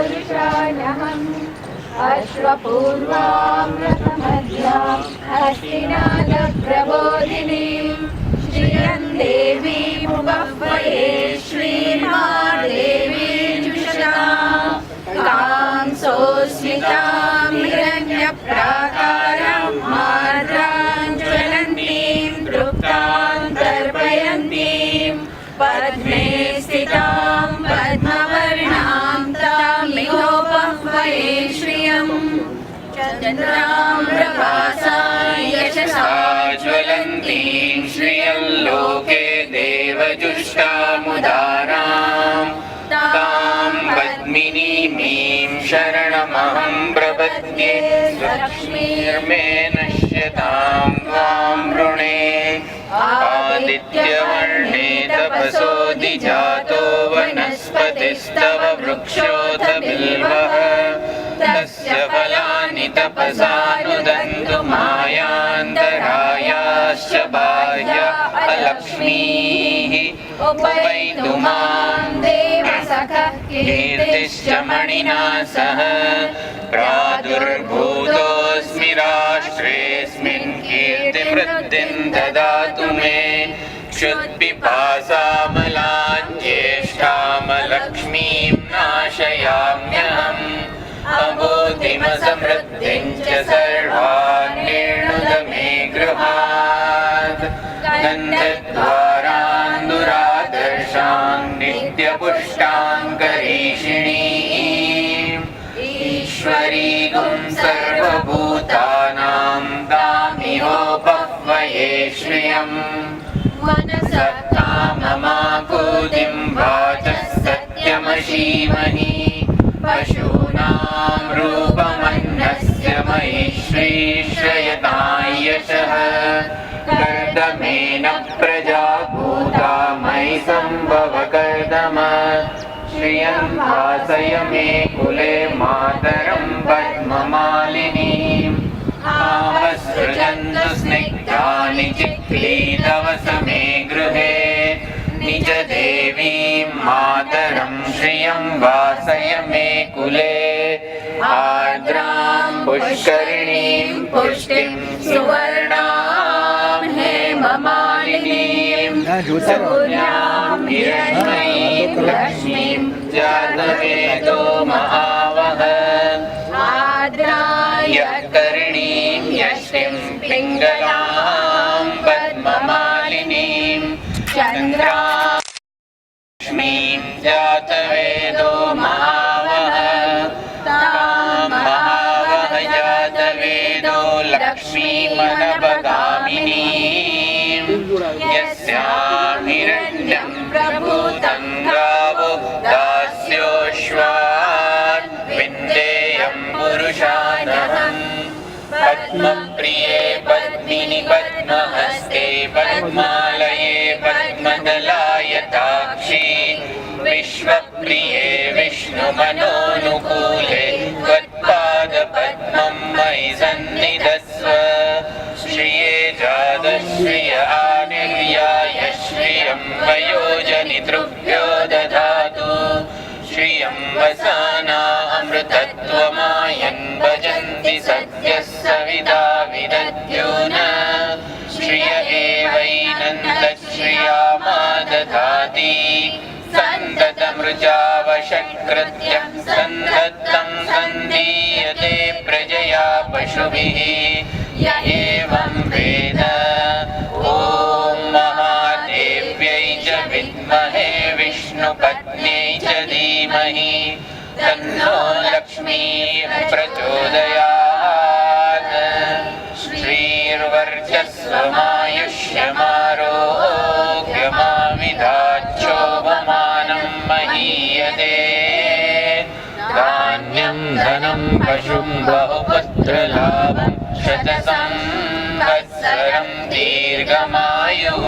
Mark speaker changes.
Speaker 1: पुरुषाणहम् अश्वपूर्वामृतमध्याम् हस्तिनादप्रबोधिनीम् श्रियं देवीमुपह्वये श्रीमादेवी जुषताम् कांसोऽस्मितां हिरण्यप्राकारां माद्रां ज्वलन्तीं तृप्तां तर्पयन्तीं पद्मे स्थितां पद्मवर्णां तामिहोपह्वये श्रियम् चन्द्रां प्रभासां यशसा
Speaker 2: ज्वलन्तीं श्रियं लोके देवजुष्टामुदाराम् तां पद्मिनीमीं शरणमहं प्रपद्ये लक्ष्मीर्मे नश्यतां त्वां वृणे आदित्यवर्णे तपसोऽधिजातो वनस्पतिस्तव वृक्षोऽथ बिल्वः तस्य फलानि तपसानुदन्तु मायान्तरायाश्च बाह्या अलक्ष्मीः उपैतु मां देवसखः कीर्तिश्च मणिना सह प्रादुर्भूतोऽस्मि राष्ट्रेऽस्मिन् कीर्तिवृद्धिं ददातु मे क्षुत्पिपासामलान् ज्येष्ठामलक्ष्मीं नाशयाम्यहम् अबोधिमसमृद्धिं च सर्वान् निर्णुद मे गृहात् गन्धद्वारान् दुरादर्शान् नित्यपुष्टान् करीषिणीम् ईश्वरीगुं सर्वभूतानां तामिहोपह्वये श्रियम् मनसः काममाकुतिं वाचः सत्यमशीमहि पशूनां रूपमन्नस्य मयि श्रीश्रयतां यशः कर्दमेन प्रजा भूता मयि सम्भव कर्दम श्रियं भासय मे कुले मातरं पद्ममालिनीम् आवसृजन्तु स्निग्धानि चिक्लीतवस मे गृहे निज देवीं मातरं श्रियं वासय मे कुले आर्द्रां पुष्करिणीं पुष्टिं सुवर्णां हेममालिनीं सूर्यां हिरण्मयीं लक्ष्मीं जातवेदो महावः आर्द्रां यत्करिणीं यष्टिं पिङ्गलां पद्ममालिनीं चन्द्रां जातवेदो महावः तां महावः जातवेदो लक्ष्मीमनपगामिनीं यस्यां हिरण्यं प्रभूतं गावो दास्योश्वान् विन्देयं पुरुषानहम् पद्मप्रिये पद्मिनि पद्महस्ते पद्मालये पद्मदलायताक्षी विश्वप्रिये विष्णुमनोनुकूले त्वत्पादपद्मं मयि सन्निधस्व श्रिये जातश्रिय आनिर्याय श्रियं वयोजनितृभ्यो दधातु श्रियं वसाना अमृतत्वमायन् भजन्ति सद्यः सविता विदद्योन श्रिय एवैनन्दश्रियामा दधाति सन्ततमृजावशकृत्यं सन्धत्तं सन्दीयते प्रजया पशुभिः य एवं वेद ॐ महादेव्यै च विद्महे विष्णुपत्न्यै च धीमहि तन्नो लक्ष्मीः प्रचोदयात् श्रीर्वर्चस्वमायुष्यमारोग्यमाविधाच्छोभमानं महीयते धान्यं धनं पशुं बहुपुत्रलाभं शतसंवत्सरं दीर्घमायुः